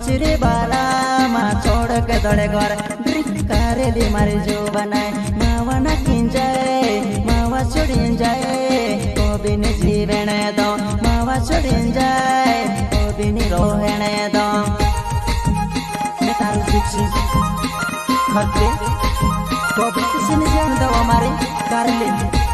चिरी बाला मा छोड़ के दौड़े घर करेली मारी जो बनाए मावा न किंजाए मावा छोड़िन जाए कोबिनी जीवने दो मावा छोड़िन जाए कोबिनी रोहने दो मैं तारू सुची खतरे कोबी किसी ने जान दो हमारी करेली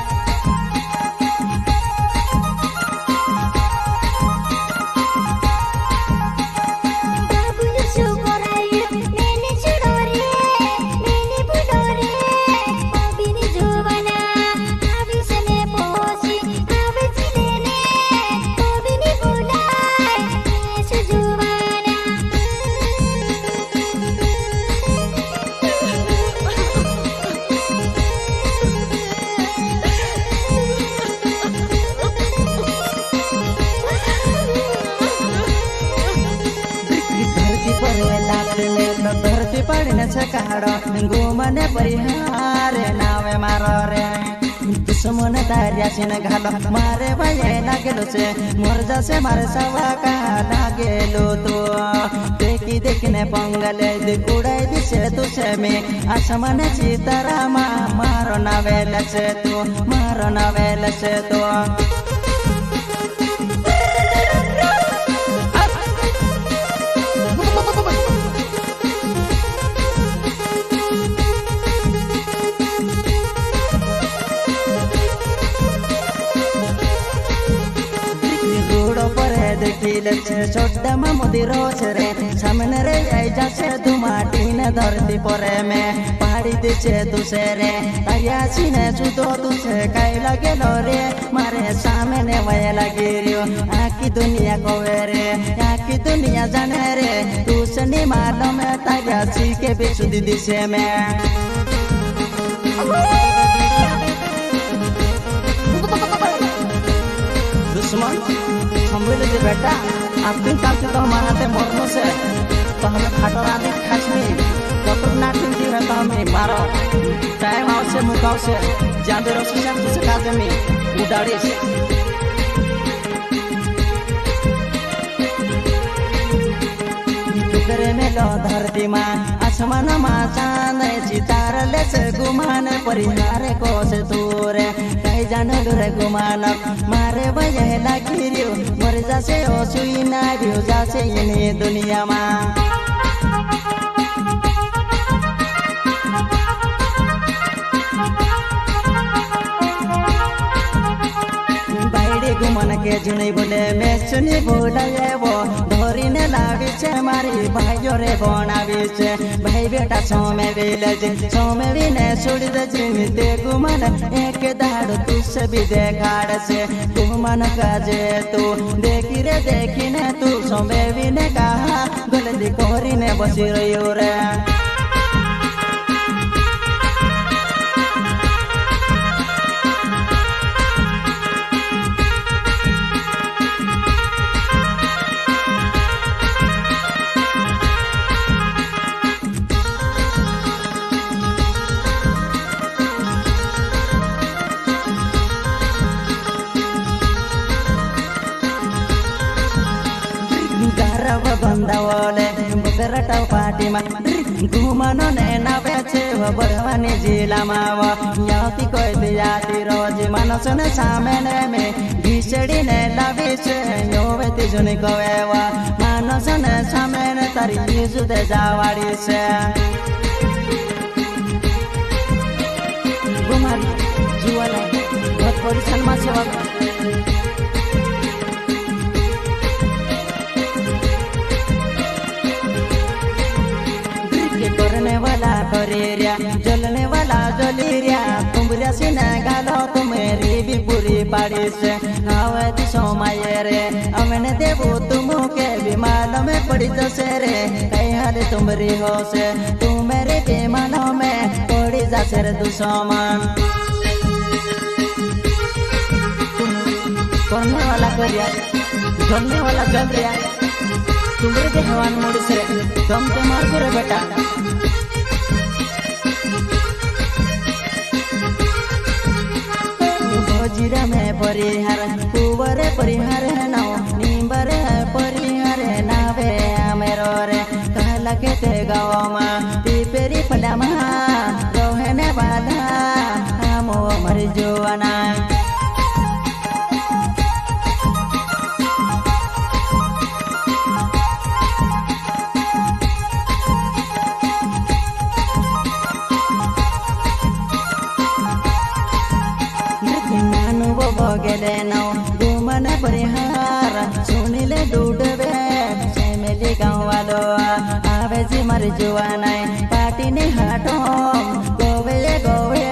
धरती पड़ने से कहाड़ो घूमने परिहार नावे मारो रे दुश्मन दारिया से न घालो मारे भये लागेलो से मोर जैसे मारे सवा का लागेलो तो देखी देखने पंगले दिकुड़ाई दिसे तुसे में आसमान चितारा मारो नावेल से तो छोटा मामुदी रोज रे सामने रे आई जासे धुमाटी न धरती परे में पहाड़ी दिचे तुसे रे तारियासी ने चुदो तुसे काई लगे लो रे मारे सामने वये लगी रियो आकी दुनिया कोवे रे आकी दुनिया जाने रे तुसे नी मालो में तारियासी के बिचु दी दिशे में दुश्मन संभल दे बेटा आपके काम से तो हमारा ते मरने से तो हमें खटरा दे खासमी डॉक्टर नाटिन दी है तो हमें मारो टाइम आउट से मुकाव से जाने रोशनी आप तुझे काटे में उड़ाड़ी टुकड़े में लो धरती माँ आसमान माँ चांद चितारे से गुमान परिहारे को से दूर कहीं जानो दूर गुमान मारे वजह लगी रियो मर जासे ओ सुई ना रियो जासे ये दुनिया माँ मन के जुनी बोले मैं सुनी बोले वो धोरी ने लावी छे मारी भाइयों रे बनावी छे भाई बेटा सोमे भी ने छोड़ी दे जिनी ते गुमान एक दाड़ तुझसे भी देखाड़ से गुमान काजे तू देखी ने तू सोमे भी ने कहा गलती कोरी ने बसी रही रे बंदावले बकरटा पाटी मा घुमानो ने ना बेचे बड़वानी जिला मावा याती कोई दियाती रोज मानस ने सामने में घिसड़ी ने लावी छे योवेती जुनी कोवेवा मानस ने सामने तारी यीशु दे जावाड़ी से गुमारी जुवाला बहुत परिश्रम मा सेवा करने वाला करेरिया जलने वाला जलीरिया तुमरिया सीने गालो तुम्हारी भी पूरी पाड़ी से आवे सोमाये रे अमने देवो तुम के भी मालूम में पड़ी जैसे रे कई हाल तुम्हारी हो से तुम मेरे बेमानों में पड़ी जैसे रे दुश्मन करने वाला करिया जलने वाला जल रिया तुम्हारे देहवान मोड़ से तुम तो मार करे बेटा जीरा में परिहार कुवरे परिहार है नाव नींबरे परिहार है नावे मेरो रे के ते गावमा पीपेरी फलामा रोहने बाधा हमो मर जुआना बगेले नौ गुमन परिहार सुनिले डुडबे सेमेली गाउँवालो आवे जी मर जुआनाय पाटी ने हाटो गोवे गोवे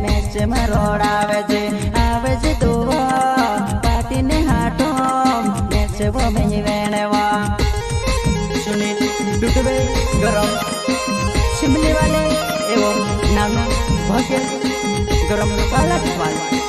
मेच मरोड आवे जी दुबो पाटी ने हाटो मेच वो मेनी वेणवा सुनिल डुडबे गरम सिमली वाले एवं नाम भगे गरम वाला वाला